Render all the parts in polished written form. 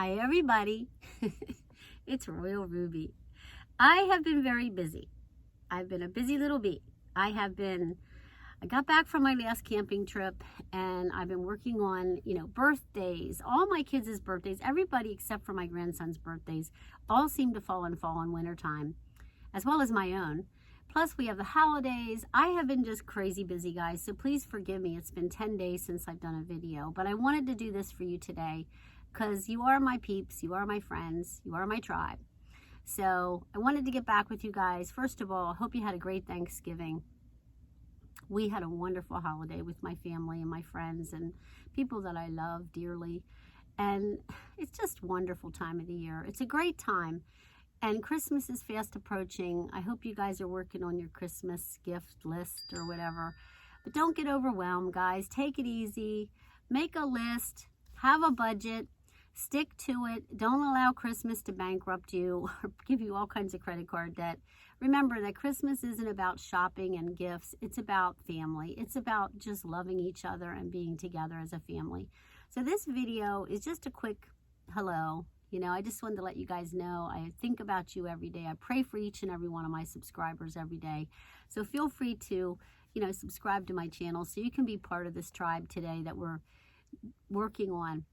Hi everybody, it's Royal Ruby. I have been very busy. I've been a busy little bee. I got back from my last camping trip and I've been working on, birthdays, all my kids' birthdays, everybody except for my grandson's birthdays, all seem to fall in wintertime, as well as my own. Plus we have the holidays. I have been just crazy busy, guys, so please forgive me. It's been 10 days since I've done a video, but I wanted to do this for you today because you are my peeps, you are my friends, you are my tribe. So I wanted to get back with you guys. First of all, I hope you had a great Thanksgiving. We had a wonderful holiday with my family and my friends and people that I love dearly. And it's just a wonderful time of the year. It's a great time. And Christmas is fast approaching. I hope you guys are working on your Christmas gift list or whatever. But don't get overwhelmed, guys. Take it easy. Make a list. Have a budget. Stick to it. Don't allow Christmas to bankrupt you or give you all kinds of credit card debt. Remember that Christmas isn't about shopping and gifts. It's about family. It's about just loving each other and being together as a family. So this video is just a quick hello. I just wanted to let you guys know I think about you every day. I pray for each and every one of my subscribers every day. So feel free to, subscribe to my channel so you can be part of this tribe today that we're working on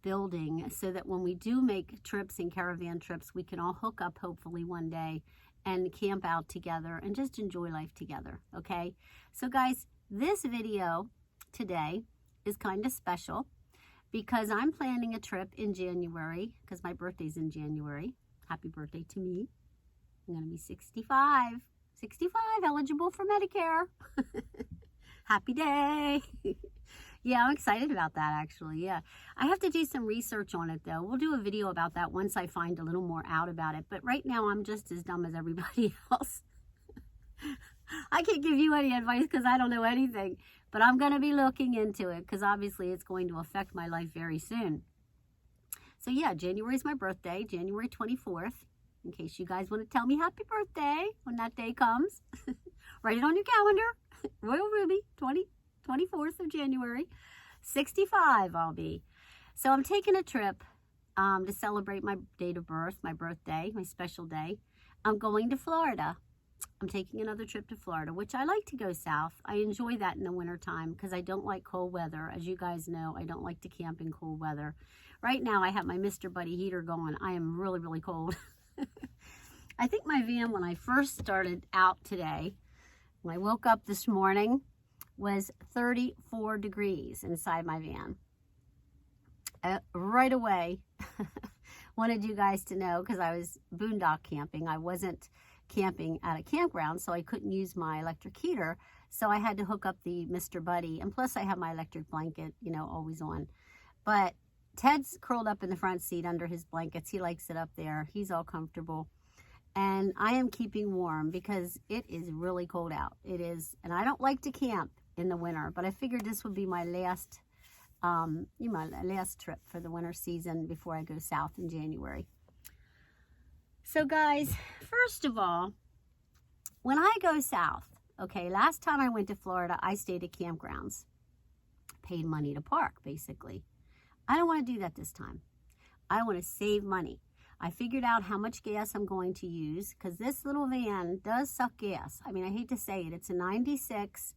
building, so that when we do make trips and caravan trips, we can all hook up hopefully one day and camp out together and just enjoy life together. Okay, so guys, this video today is kind of special because I'm planning a trip in January, because my birthday's in January. Happy birthday to me. I'm gonna be 65 eligible for Medicare. Happy day. Yeah, I'm excited about that, actually. Yeah, I have to do some research on it, though. We'll do a video about that once I find a little more out about it. But right now, I'm just as dumb as everybody else. I can't give you any advice because I don't know anything. But I'm going to be looking into it because obviously it's going to affect my life very soon. So yeah, January is my birthday, January 24th. In case you guys want to tell me happy birthday when that day comes. Write it on your calendar. Royal Ruby, 24th of January, 65 I'll be. So I'm taking a trip to celebrate my date of birth, my birthday, my special day. I'm going to Florida. I'm taking another trip to Florida, which I like to go south. I enjoy that in the wintertime because I don't like cold weather. As you guys know, I don't like to camp in cold weather. Right now I have my Mr. Buddy heater going. I am really, really cold. I think my van, when I first started out today, when I woke up this morning, was 34 degrees inside my van. Right away, wanted you guys to know, because I was boondock camping. I wasn't camping at a campground, so I couldn't use my electric heater. So I had to hook up the Mr. Buddy. And plus I have my electric blanket, always on. But Ted's curled up in the front seat under his blankets. He likes it up there. He's all comfortable. And I am keeping warm because it is really cold out. It is, and I don't like to camp in the winter, but I figured this would be my last trip for the winter season before I go south in January. So guys, first of all, when I go south, okay, last time I went to Florida, I stayed at campgrounds, paid money to park, basically. I don't want to do that this time. I want to save money. I figured out how much gas I'm going to use because this little van does suck gas. I mean, I hate to say it. It's a 96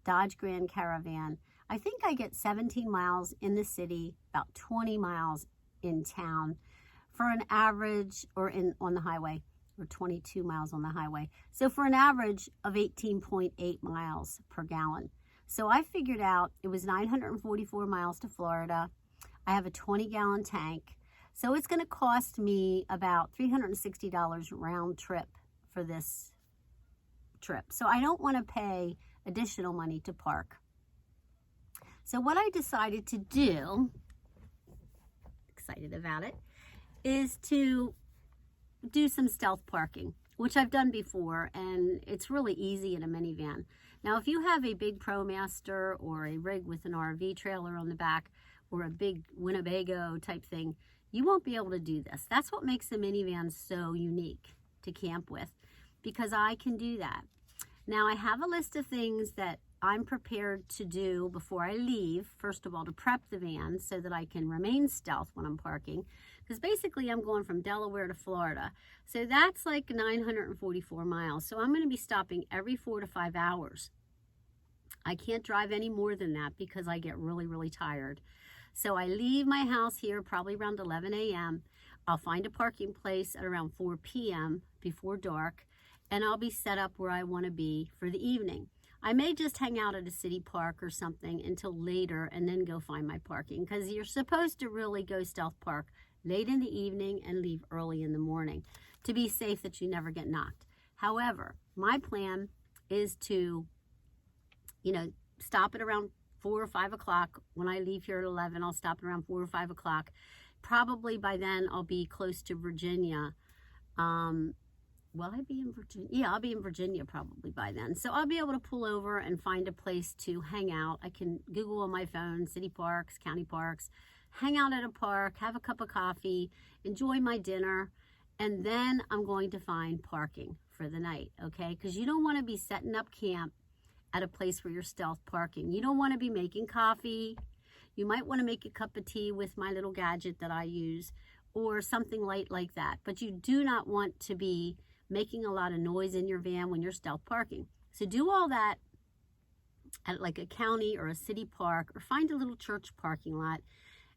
Dodge Grand Caravan. I think I get 17 miles in the city, about 20 miles in town for an average, or on the highway, or 22 miles on the highway. So for an average of 18.8 miles per gallon. So I figured out it was 944 miles to Florida. I have a 20-gallon tank. So it's going to cost me about $360 round trip for this trip. So I don't want to pay additional money to park. So what I decided to do, excited about it, is to do some stealth parking, which I've done before, and it's really easy in a minivan. Now, if you have a big ProMaster or a rig with an RV trailer on the back or a big Winnebago type thing, you won't be able to do this. That's what makes the minivan so unique to camp with, because I can do that. Now, I have a list of things that I'm prepared to do before I leave. First of all, to prep the van so that I can remain stealth when I'm parking. Because basically I'm going from Delaware to Florida. So that's like 944 miles. So I'm going to be stopping every 4 to 5 hours. I can't drive any more than that because I get really, really tired. So I leave my house here probably around 11 a.m. I'll find a parking place at around 4 p.m. before dark, and I'll be set up where I want to be for the evening. I may just hang out at a city park or something until later and then go find my parking, because you're supposed to really go stealth park late in the evening and leave early in the morning to be safe that you never get knocked. However, my plan is to stop at around 4 or 5 o'clock. When I leave here at 11, I'll stop at around 4 or 5 o'clock. Probably by then I'll be close to Virginia. Will I be in Virginia? Yeah, I'll be in Virginia probably by then. So I'll be able to pull over and find a place to hang out. I can Google on my phone, city parks, county parks, hang out at a park, have a cup of coffee, enjoy my dinner, and then I'm going to find parking for the night, okay? Because you don't want to be setting up camp at a place where you're stealth parking. You don't want to be making coffee. You might want to make a cup of tea with my little gadget that I use, or something light like that. But you do not want to be making a lot of noise in your van when you're stealth parking. So do all that at like a county or a city park, or find a little church parking lot.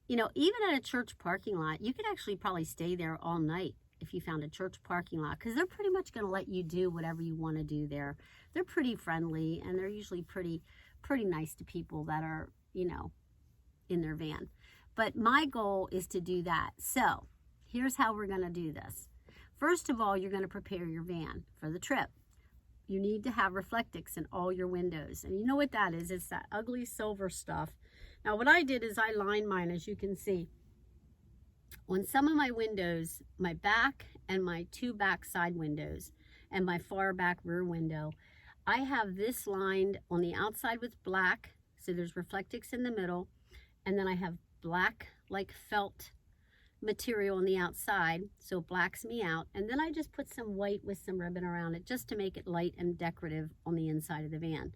Even at a church parking lot, you could actually probably stay there all night if you found a church parking lot, because they're pretty much going to let you do whatever you want to do there. They're pretty friendly, and they're usually pretty nice to people that are, in their van. But my goal is to do that. So here's how we're going to do this. First of all, you're going to prepare your van for the trip. You need to have Reflectix in all your windows. And you know what that is? It's that ugly silver stuff. Now what I did is I lined mine, as you can see. On some of my windows, my back and my 2 back side windows and my far back rear window, I have this lined on the outside with black. So there's Reflectix in the middle. And then I have black like felt material on the outside, so it blacks me out. And then I just put some white with some ribbon around it just to make it light and decorative on the inside of the van.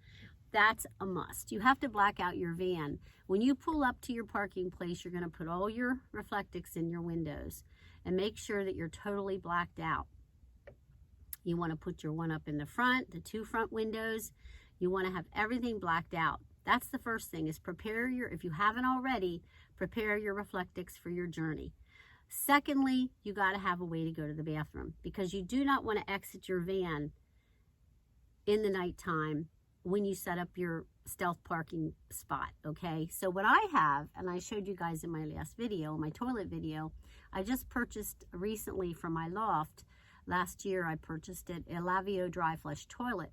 That's a must. You have to black out your van. When you pull up to your parking place, you're going to put all your Reflectix in your windows and make sure that you're totally blacked out. You want to put your one up in the front, the 2 front windows. You want to have everything blacked out. That's the first thing, is if you haven't already, prepare your Reflectix for your journey. Secondly, you got to have a way to go to the bathroom, because you do not want to exit your van in the nighttime when you set up your stealth parking spot, okay? So what I have, and I showed you guys in my last video, my toilet video, I just purchased recently from my loft. Last year I purchased it, a Lavio dry flush toilet.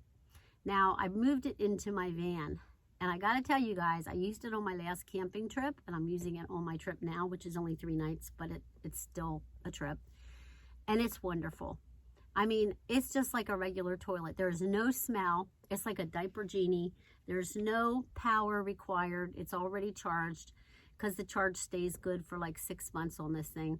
Now I moved it into my van. And I got to tell you guys, I used it on my last camping trip, and I'm using it on my trip now, which is only 3 nights, but it's still a trip. And it's wonderful. I mean, it's just like a regular toilet. There's no smell. It's like a diaper genie. There's no power required. It's already charged, because the charge stays good for like 6 months on this thing.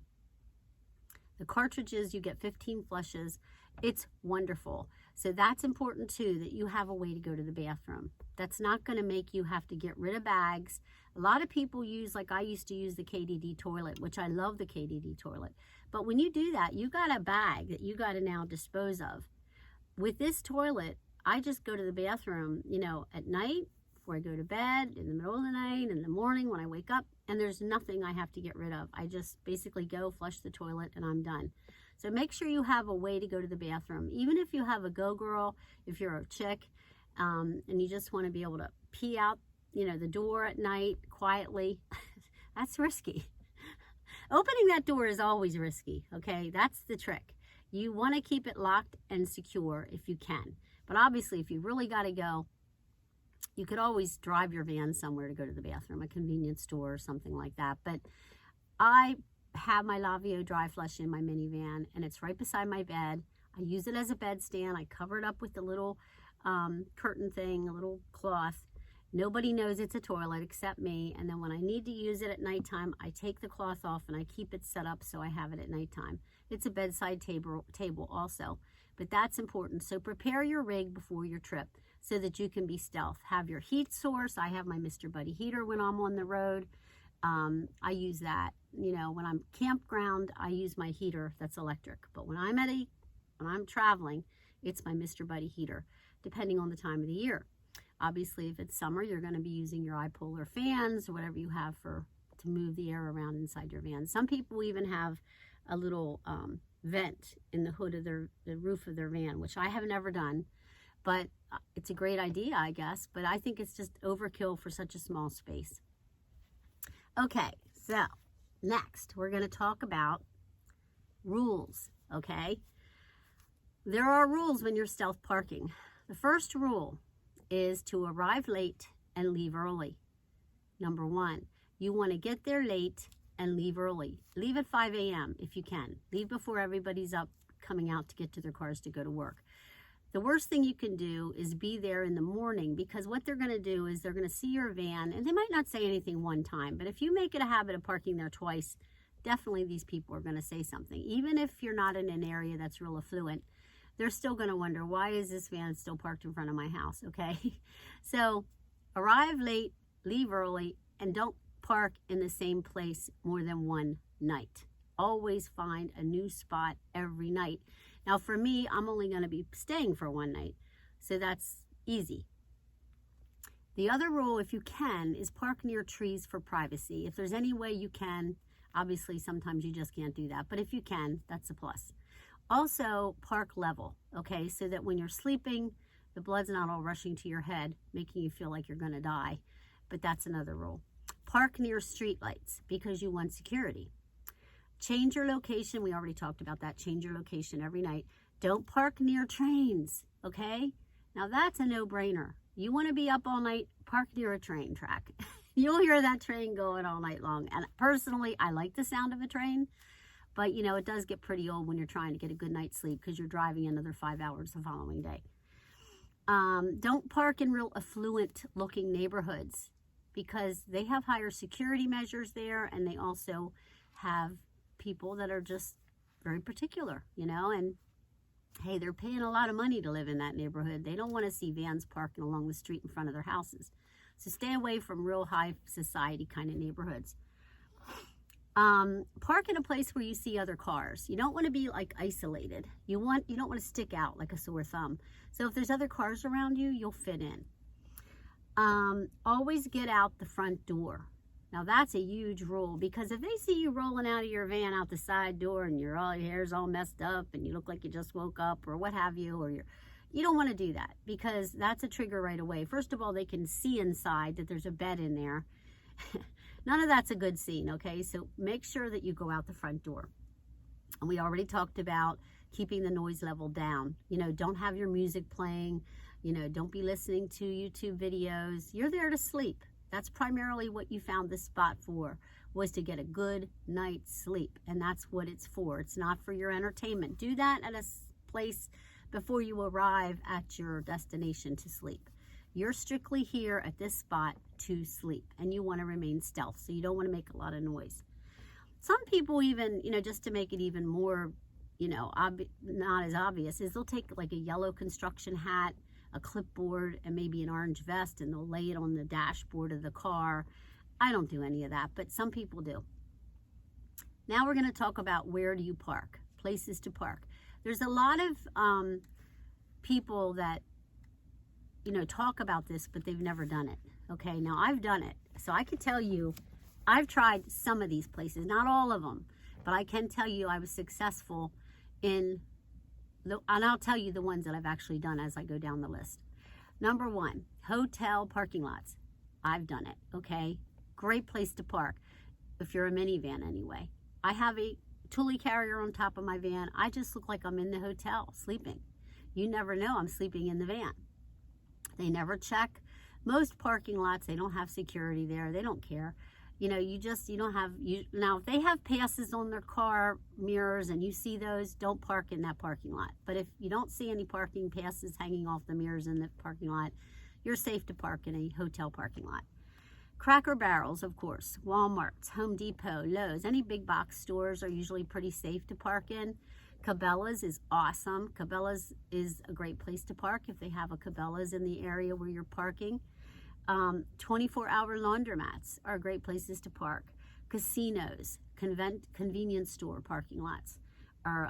The cartridges, you get 15 flushes. It's wonderful. So that's important too, that you have a way to go to the bathroom. That's not going to make you have to get rid of bags. A lot of people use, like I used to use the KDD toilet, which I love the KDD toilet. But when you do that, you got a bag that you got to now dispose of. With this toilet, I just go to the bathroom, at night, before I go to bed, in the middle of the night, in the morning when I wake up, and there's nothing I have to get rid of. I just basically go flush the toilet and I'm done. So make sure you have a way to go to the bathroom. Even if you have a go-girl, if you're a chick, and you just want to be able to pee out, the door at night quietly, that's risky. Opening that door is always risky, okay? That's the trick. You want to keep it locked and secure if you can. But obviously, if you really got to go, you could always drive your van somewhere to go to the bathroom, a convenience store or something like that. But I have my Lavio dry flush in my minivan, and it's right beside my bed. I use it as a bed stand. I cover it up with the little curtain thing, a little cloth. Nobody knows it's a toilet except me. And then when I need to use it at nighttime, I take the cloth off and I keep it set up so I have it at nighttime. It's a bedside table also, but that's important. So prepare your rig before your trip. so that you can be stealth. Have your heat source. I have my Mr. Buddy heater when I'm on the road. I use that. You know, when I'm campground, I use my heater that's electric. But when I'm traveling, it's my Mr. Buddy heater, depending on the time of the year. Obviously, if it's summer, you're going to be using your bipolar fans or whatever you have to move the air around inside your van. Some people even have a little vent in the hood of the roof of their van, which I have never done, but it's a great idea, I guess. But I think it's just overkill for such a small space. Okay, so next we're going to talk about rules, okay? There are rules when you're stealth parking. The first rule is to arrive late and leave early. Number one, you want to get there late and leave early. Leave at 5 a.m. if you can. Leave before everybody's up coming out to get to their cars to go to work. The worst thing you can do is be there in the morning, because what they're going to do is they're going to see your van, and they might not say anything one time, but if you make it a habit of parking there twice, definitely these people are going to say something. Even if you're not in an area that's real affluent, they're still going to wonder, why is this van still parked in front of my house, okay? So arrive late, leave early, and don't park in the same place more than one night. Always find a new spot every night. Now for me, I'm only going to be staying for one night, so that's easy. The other rule, if you can, is park near trees for privacy. If there's any way you can, obviously sometimes you just can't do that, but if you can, that's a plus. Also, park level, okay, so that when you're sleeping, the blood's not all rushing to your head, making you feel like you're going to die, but that's another rule. Park near street lights because you want security. Change your location. We already talked about that. Change your location every night. Don't park near trains, okay? Now that's a no-brainer. You want to be up all night, park near a train track. You'll hear that train going all night long. And personally, I like the sound of a train, but you know, it does get pretty old when you're trying to get a good night's sleep because you're driving another 5 hours the following day. Don't park in real affluent looking neighborhoods because they have higher security measures there, and they also have people that are just very particular, you know, and hey, they're paying a lot of money to live in that neighborhood. They don't want to see vans parking along the street in front of their houses. So stay away from real high society kind of neighborhoods. Park in a place where you see other cars. You don't want to be like isolated. You don't want to stick out like a sore thumb. So if there's other cars around you, you'll fit in. Always get out the front door. Now that's a huge rule, because if they see you rolling out of your van out the side door and your hair's all messed up and you look like you just woke up or what have you, or you don't want to do that, because that's a trigger right away. First of all, they can see inside that there's a bed in there. None of that's a good scene, okay? So make sure that you go out the front door. And we already talked about keeping the noise level down. You know, don't have your music playing. You know, don't be listening to YouTube videos. You're there to sleep. That's primarily what you found this spot for, was to get a good night's sleep. And that's what it's for. It's not for your entertainment. Do that at a place before you arrive at your destination to sleep. You're strictly here at this spot to sleep, and you want to remain stealth, so you don't want to make a lot of noise. Some people even, you know, just to make it even more, you know, not as obvious, is they'll take like a yellow construction hat, a clipboard, and maybe an orange vest, and they'll lay it on the dashboard of the car. I don't do any of that, but some people do. Now we're going to talk about where do you park, places to park. There's a lot of people that, you know, talk about this, but they've never done it. Okay, now I've done it, so I can tell you I've tried some of these places, not all of them, but I can tell you I was successful in and I'll tell you the ones that I've actually done as I go down the list. Number one, hotel parking lots. I've done it, okay? Great place to park, if you're a minivan anyway. I have a Thule carrier on top of my van. I just look like I'm in the hotel sleeping. You never know I'm sleeping in the van. They never check. Most parking lots, they don't have security there. They don't care. You know, now if they have passes on their car mirrors and you see those, don't park in that parking lot. But if you don't see any parking passes hanging off the mirrors in the parking lot, you're safe to park in a hotel parking lot. Cracker Barrels, of course, Walmart's, Home Depot, Lowe's, any big box stores are usually pretty safe to park in. Cabela's is awesome. Cabela's is a great place to park if they have a Cabela's in the area where you're parking. 24-hour laundromats are great places to park. Casinos, convenience store parking lots, or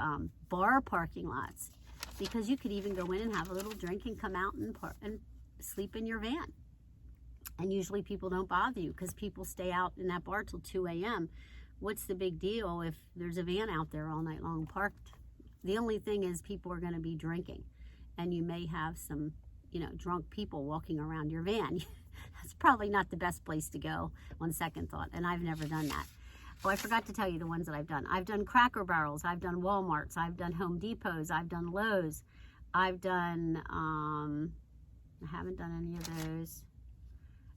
bar parking lots, because you could even go in and have a little drink and come out and sleep in your van. And usually people don't bother you because people stay out in that bar till 2 a.m. What's the big deal if there's a van out there all night long parked? The only thing is people are going to be drinking, and you may have some, drunk people walking around your van. That's probably not the best place to go on second thought, and I've never done that. Oh, I forgot to tell you the ones that I've done. I've done Cracker Barrels, I've done Walmarts, I've done Home Depots, I've done Lowe's, I've done, I haven't done any of those.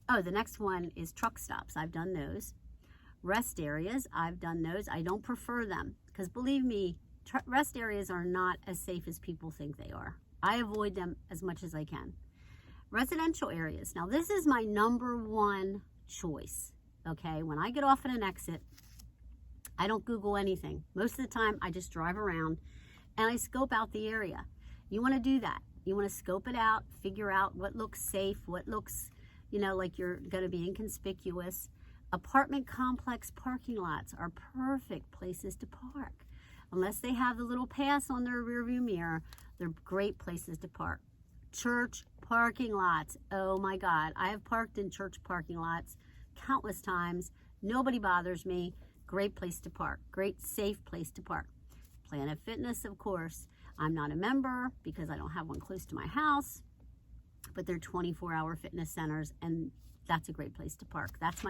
Oh, the next one is truck stops. I've done those. Rest areas, I've done those. I don't prefer them because believe me, rest areas are not as safe as people think they are. I avoid them as much as I can. Residential areas. Now, this is my number one choice, okay? When I get off at an exit, I don't Google anything. Most of the time, I just drive around and I scope out the area. You want to do that. You want to scope it out, figure out what looks safe, what looks, like you're going to be inconspicuous. Apartment complex parking lots are perfect places to park. Unless they have the little pass on their rearview mirror, they're great places to park. Church parking lots. Oh my God. I have parked in church parking lots countless times. Nobody bothers me. Great place to park. Great safe place to park. Planet Fitness, of course. I'm not a member because I don't have one close to my house, but they're 24-hour fitness centers, and that's a great place to park. That's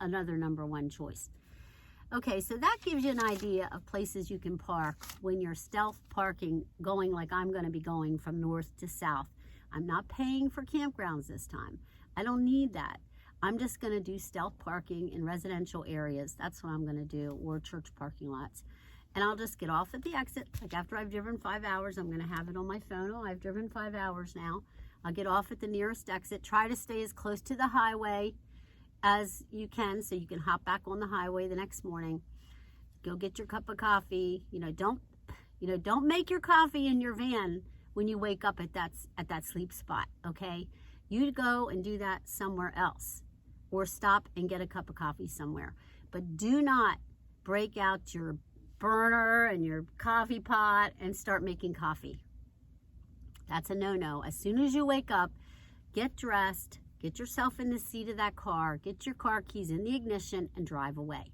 another number one choice. Okay, so that gives you an idea of places you can park when you're stealth parking, going like I'm going to be going from north to south. I'm not paying for campgrounds this time. I don't need that. I'm just going to do stealth parking in residential areas. That's what I'm going to do, or church parking lots. And I'll just get off at the exit. Like after I've driven 5 hours, I'm going to have it on my phone. Oh, I've driven 5 hours now. I'll get off at the nearest exit. Try to stay as close to the highway as you can so you can hop back on the highway the next morning. Go get your cup of coffee. Don't make your coffee in your van when you wake up at that sleep spot, okay? You go and do that somewhere else, or stop and get a cup of coffee somewhere. But do not break out your burner and your coffee pot and start making coffee. That's a no-no. As soon as you wake up, get dressed, get yourself in the seat of that car, get your car keys in the ignition, and drive away.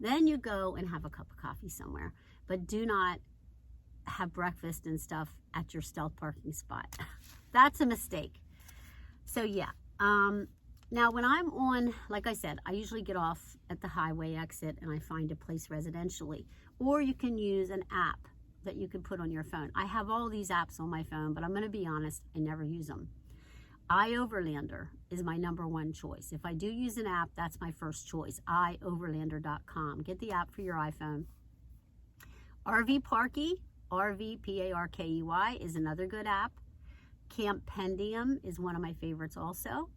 Then you go and have a cup of coffee somewhere. But do not have breakfast and stuff at your stealth parking spot. That's a mistake. So yeah. Now when I'm on, like I said, I usually get off at the highway exit and I find a place residentially. Or you can use an app that you can put on your phone. I have all these apps on my phone, but I'm going to be honest, I never use them. iOverlander is my number one choice. If I do use an app, that's my first choice. iOverlander.com. Get the app for your iPhone. RV Parky, RVPARKEY, is another good app. Campendium is one of my favorites also.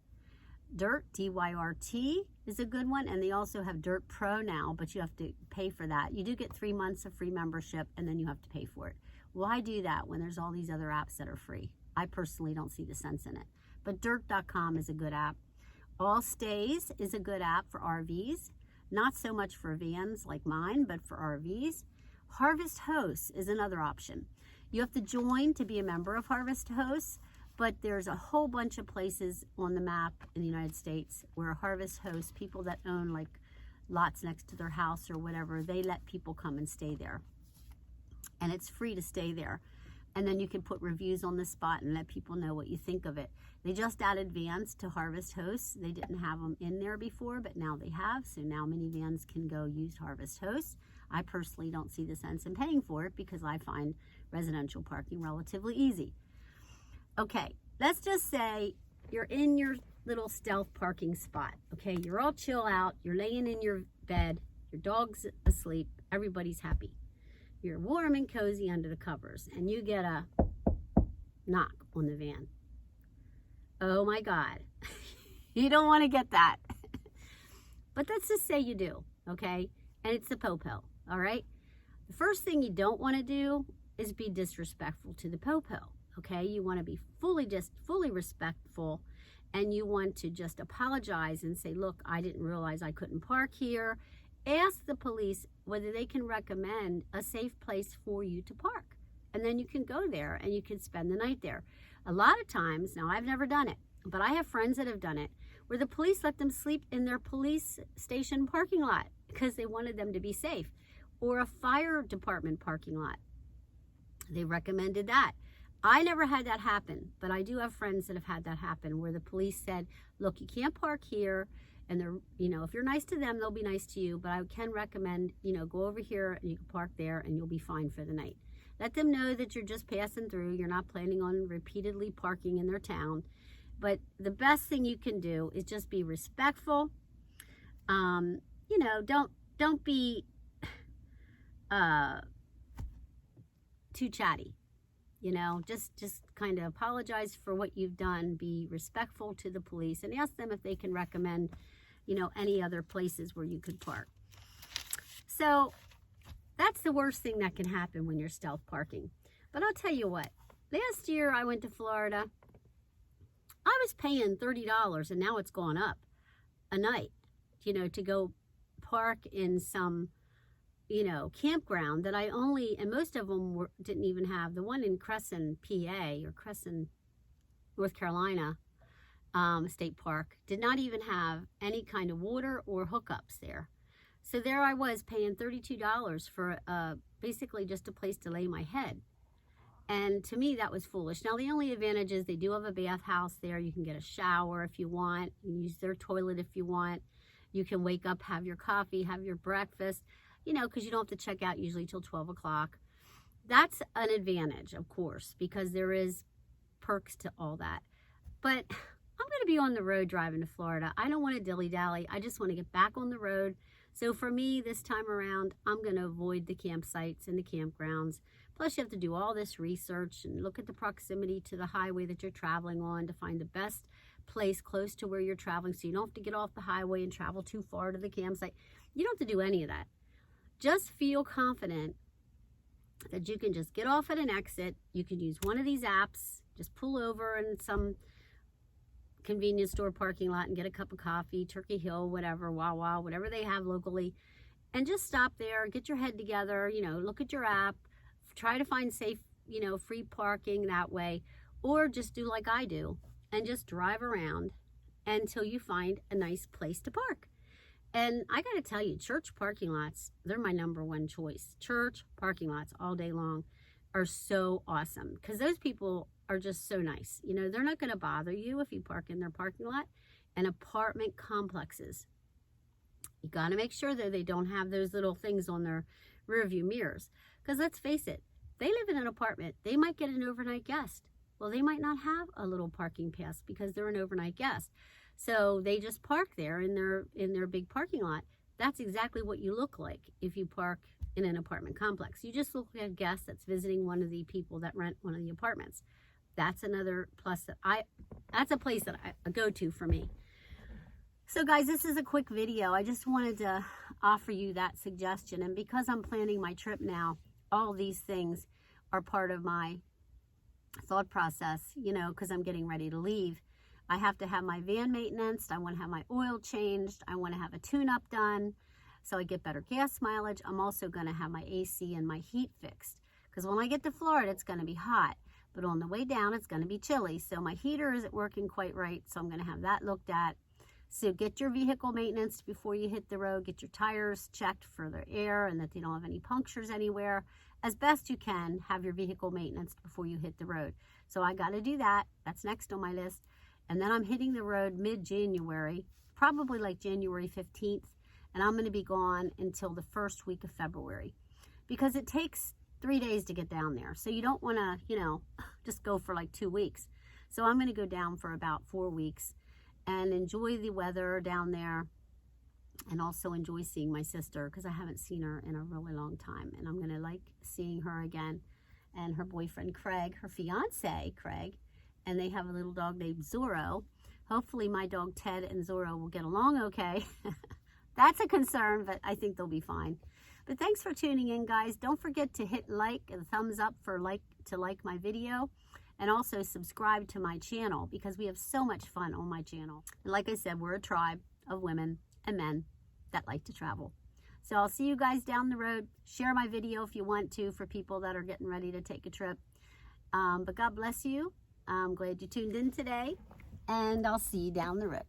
Dirt, DYRT, is a good one, and they also have Dirt Pro now, but you have to pay for that. You do get 3 months of free membership, and then you have to pay for it. Why do that when there's all these other apps that are free? I personally don't see the sense in it. But Dirt.com is a good app. All Stays is a good app for RVs. Not so much for vans like mine, but for RVs. Harvest Hosts is another option. You have to join to be a member of Harvest Hosts, but there's a whole bunch of places on the map in the United States where Harvest Hosts, people that own like lots next to their house or whatever, they let people come and stay there. And it's free to stay there. And then you can put reviews on the spot and let people know what you think of it. They just added vans to Harvest Hosts. They didn't have them in there before, but now they have. So now minivans can go use Harvest Hosts. I personally don't see the sense in paying for it because I find residential parking relatively easy. Okay, let's just say you're in your little stealth parking spot. Okay, you're all chill out. You're laying in your bed. Your dog's asleep. Everybody's happy. You're warm and cozy under the covers, and you get a knock on the van. Oh my God. You don't want to get that. But let's just say you do, okay? And it's the Popo, all right? The first thing you don't want to do is be disrespectful to the Popo, okay? You want to be fully respectful, and you want to just apologize and say, look, I didn't realize I couldn't park here. Ask the police whether they can recommend a safe place for you to park. And then you can go there and you can spend the night there. A lot of times, now I've never done it, but I have friends that have done it, where the police let them sleep in their police station parking lot because they wanted them to be safe, or a fire department parking lot. They recommended that. I never had that happen, but I do have friends that have had that happen, where the police said, look, you can't park here, and they're, if you're nice to them, they'll be nice to you, but I can recommend, go over here and you can park there and you'll be fine for the night. Let them know that you're just passing through. You're not planning on repeatedly parking in their town. But the best thing you can do is just be respectful. Don't be too chatty. Just kind of apologize for what you've done. Be respectful to the police and ask them if they can recommend, any other places where you could park. So that's the worst thing that can happen when you're stealth parking. But I'll tell you what, last year I went to Florida. I was paying $30, and now it's gone up a night, to go park in some, campground that and most of them didn't even have. The one in Crescent, PA, or Crescent, North Carolina, State Park, did not even have any kind of water or hookups there. So there I was paying $32 for basically just a place to lay my head. And to me, that was foolish. Now, the only advantage is they do have a bathhouse there. You can get a shower if you want. You can use their toilet if you want. You can wake up, have your coffee, have your breakfast, because you don't have to check out usually till 12 o'clock. That's an advantage, of course, because there is perks to all that. But I'm going to be on the road driving to Florida. I don't want to dilly-dally. I just want to get back on the road. So for me, this time around, I'm going to avoid the campsites and the campgrounds. Plus, you have to do all this research and look at the proximity to the highway that you're traveling on to find the best place close to where you're traveling, so you don't have to get off the highway and travel too far to the campsite. You don't have to do any of that. Just feel confident that you can just get off at an exit. You can use one of these apps. Just pull over in some convenience store parking lot and get a cup of coffee, Turkey Hill, whatever, Wawa, whatever they have locally, and just stop there, get your head together, look at your app, try to find safe, free parking that way, or just do like I do and just drive around until you find a nice place to park. And I got to tell you, church parking lots, they're my number one choice. Church parking lots all day long are so awesome because those people are just so nice. They're not going to bother you if you park in their parking lot. And apartment complexes, you got to make sure that they don't have those little things on their rear view mirrors. Because let's face it, they live in an apartment. They might get an overnight guest. Well, they might not have a little parking pass because they're an overnight guest. So they just park there in their big parking lot. That's exactly what you look like if you park in an apartment complex. You just look like a guest that's visiting one of the people that rent one of the apartments. That's another plus that's a place that I go to for me. So guys, this is a quick video. I just wanted to offer you that suggestion. And because I'm planning my trip now, all these things are part of my thought process, because I'm getting ready to leave. I have to have my van maintenance. I want to have my oil changed. I want to have a tune-up done so I get better gas mileage. I'm also going to have my AC and my heat fixed because when I get to Florida, it's going to be hot. But on the way down, it's going to be chilly. So my heater isn't working quite right. So I'm going to have that looked at. So get your vehicle maintenance before you hit the road. Get your tires checked for their air and that they don't have any punctures anywhere. As best you can, have your vehicle maintenance before you hit the road. So I got to do that. That's next on my list. And then I'm hitting the road mid-January, probably like January 15th. And I'm going to be gone until the first week of February because it takes 3 days to get down there. So you don't want to, just go for like 2 weeks. So I'm going to go down for about 4 weeks and enjoy the weather down there and also enjoy seeing my sister because I haven't seen her in a really long time. And I'm going to like seeing her again and her boyfriend, Craig, her fiance, Craig. And they have a little dog named Zorro. Hopefully my dog Ted and Zorro will get along okay. That's a concern, but I think they'll be fine. But thanks for tuning in, guys. Don't forget to hit like and thumbs up for like my video, and also subscribe to my channel because we have so much fun on my channel. And like I said, we're a tribe of women and men that like to travel. So I'll see you guys down the road. Share my video if you want to for people that are getting ready to take a trip. But God bless you. I'm glad you tuned in today, and I'll see you down the road.